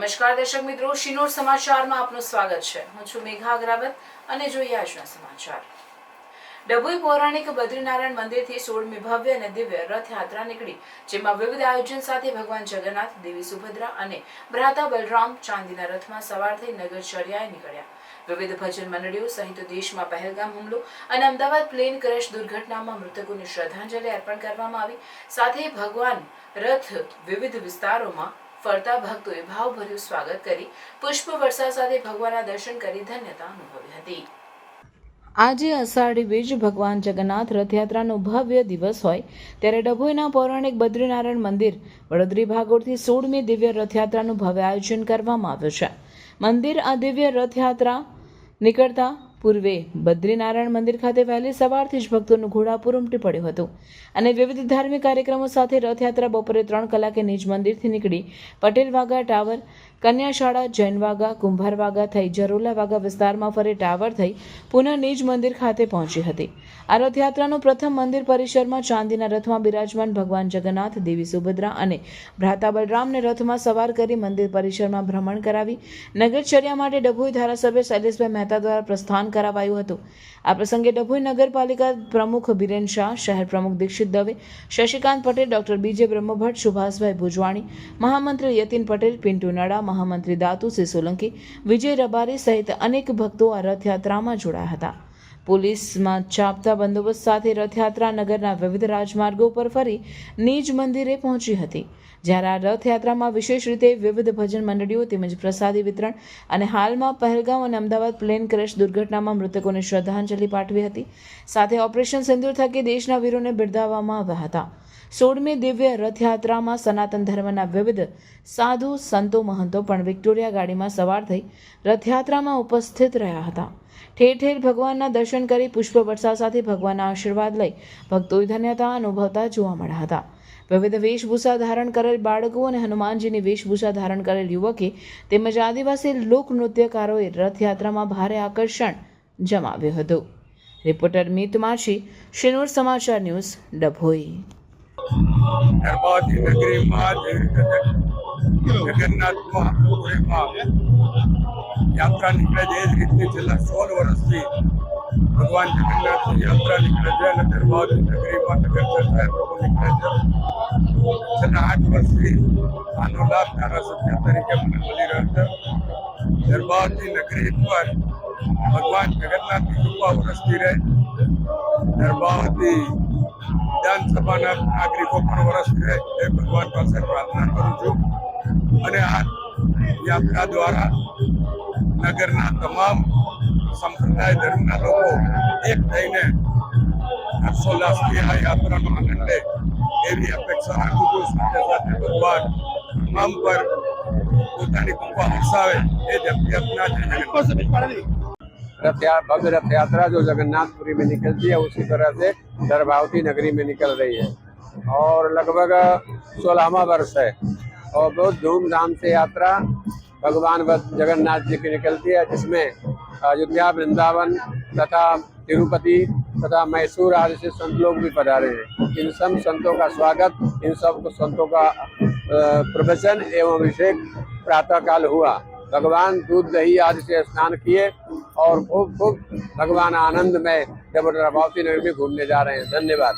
નમસ્કાર દર્શક મિત્રો, શિનોર સમાચારમાં આપનું સ્વાગત છે। હું છું મેઘા અગ્રવાલ અને જોઈએ આજના સમાચાર। ડભોઈ પૌરાણિક બદ્રીનારાયણ મંદિરથી 16મી ભવ્ય અને દિવ્ય રથયાત્રા નીકળી, જેમાં વિવિધ આયોજન સાથે ભગવાન જગન્નાથ, દેવી સુભદ્રા અને ભ્રાતા બલરામ ચાંદીના રથમાં સવાર થઈ નગરચર્યાએ નીકળ્યા। વિવિધ ભજન મંડળીઓ સહિત દેશમાં પહેલગામ હુમલો અને અમદાવાદ પ્લેન ક્રેશ દુર્ઘટનામાં મૃતકોને શ્રદ્ધાંજલિ અર્પણ કરવામાં આવી। સાથે ભગવાન રથ વિવિધ વિસ્તારોમાં ફરતા ભક્તોએ ભાવભર્યું સ્વાગત કરી પુષ્પ વર્ષા સાથે ભગવાનના દર્શન કરી ધન્યતા અનુભવી હતી। આજે અષાઢી બીજ ભગવાન જગન્નાથ રથયાત્રાનો ભવ્ય દિવસ હોય ત્યારે ડભોઈના પૌરાણિક બદ્રીનારાયણ મંદિર વડોદરી ભાગોળથી 16મી દિવ્ય રથયાત્રાનું ભવ્ય આયોજન કરવામાં આવ્યું છે। મંદિર આ દિવ્ય રથયાત્રા નીકળતા પૂર્વે બદ્રીનારાયણ મંદિર ખાતે વહેલી સવારથી જ ભક્તોનું ઘોડાપૂર ઉમટી પડ્યું હતું અને વિવિધ ધાર્મિક કાર્યક્રમો સાથે રથયાત્રા બપોરે 3 કલાકે નિજ મંદિરથી નીકળી પટેલ વાગા ટાવર, કન્યાશાળા, જૈન વાગા, કુંભાર વાગા થઈ જરોલા વાગા વિસ્તારમાં ફરી ટાવર થઈ પુનઃ નિજ મંદિર ખાતે પહોંચી હતી। આ રથયાત્રાનું પ્રથમ મંદિર પરિસરમાં ચાંદીના રથમાં બિરાજમાન ભગવાન જગન્નાથ, દેવી સુભદ્રા અને ભ્રાતા બલરામને રથમાં સવાર કરી મંદિર પરિસરમાં ભ્રમણ કરાવી નગરચર્યા માટે ડભોઈ ધારાસભ્ય શૈલેષભાઈ મહેતા દ્વારા પ્રસ્થાન કરાવાયું હતું। આ પ્રસંગે ડભોઈ નગરપાલિકા પ્રમુખ બિરેન શાહ, શહેર પ્રમુખ દીક્ષિત દવે, શશિકાંત પટેલ, ડોક્ટર બીજે બ્રહ્મભટ્ટ, સુભાષભાઈ ભુજવાણી, મહામંત્રી યતિન પટેલ, પિન્ટુ નડા, મહામંત્રી દાતુસિંહ સોલંકી, વિજય રબારી સહિત અનેક ભક્તો આ રથયાત્રામાં જોડાયા હતા। પોલીસમાં ચાપતા બંદોબસ્ત સાથે રથયાત્રા નગરના વિવિધ રાજમાર્ગો પર ફરી નિજ મંદિરે પહોંચી હતી, જ્યારે આ રથયાત્રામાં વિશેષ રીતે વિવિધ ભજન મંડળીઓ તેમજ પ્રસાદી વિતરણ અને હાલમાં પહેલગામ અને અમદાવાદ પ્લેન ક્રેશ દુર્ઘટનામાં મૃતકોને શ્રદ્ધાંજલિ પાઠવી હતી। સાથે ઓપરેશન સિંદૂર થકી દેશના વીરોને બિરદાવવામાં આવ્યા હતા। 16મી દિવ્ય રથયાત્રામાં સનાતન ધર્મના વિવિધ સાધુ, સંતો, મહંતો પણ વિક્ટોરિયા ગાડીમાં સવાર થઈ રથયાત્રામાં ઉપસ્થિત રહ્યા હતા। ઠેર ઠેર ભગવાનના દર્શન કરી પુષ્પ વર્ષા સાથે ભગવાનના આશીર્વાદ લઈ ભક્તોએ ધન્યતા અનુભવતા જોવા મળ્યા હતા। વિવિધ વેશભૂષા ધારણ કરેલ બાળકો અને હનુમાનજીની વેશભૂષા ધારણ કરેલ યુવકે તેમજ આદિવાસી લોકનૃત્યકારોએ રથયાત્રામાં ભારે આકર્ષણ જમાવ્યું હતું। રિપોર્ટર મિત માછી, શિનોર સમાચાર ન્યૂઝ, ડભોઈ। યાત્રા નીકળે છે એ જ રીતની છેલ્લા 16 વર્ષથી ભગવાન જગન્નાથની યાત્રા નીકળે છે અને દરબારની નગરીમાં નગરચર્યા પ્રભુ નીકળે છે। છેલ્લા 8 વર્ષથી આનો લાભ ધારાસભ્ય તરીકે મને મળી રહ્યો છે। દરબારની નગરી પર ભગવાન જગન્નાથની કૃપા વરસતી રહે, દરબારની વિધાનસભાના નાગરિકો પણ વરસતી રહે એ ભગવાન પાસે પ્રાર્થના કરું છું। અને આ યાત્રા દ્વારા નગરના તમામ સંપ્રદાય ધર્મના લોકો એક થઈને હર્ષોલ્લાસથી આ યાત્રાનો આનંદ લે એવી અપેક્ષા રાખું છું। સાથે સાથે ભગવાન તમામ પર પોતાની કૃપા વરસાવે એ જ અભ્યર્થના છે। भव्य रथ यात्रा जो जगन्नाथपुरी में निकलती है उसी तरह से दरभावती नगरी में निकल रही है और लगभग 16वां वर्ष है और बहुत धूमधाम से यात्रा भगवान जगन्नाथ जी की निकलती है, जिसमें अयोध्या, वृंदावन तथा तिरुपति तथा मैसूर आदि से संत लोग भी पधारे हैं। इन सब संतों का स्वागत, इन सब संतों का प्रवचन एवं अभिषेक प्रातःकाल हुआ। भगवान दूध दही आदि से स्नान किए और खूब खूब भगवान आनंद में जब दरभावती नगरी में घूमने जा रहे हैं। धन्यवाद।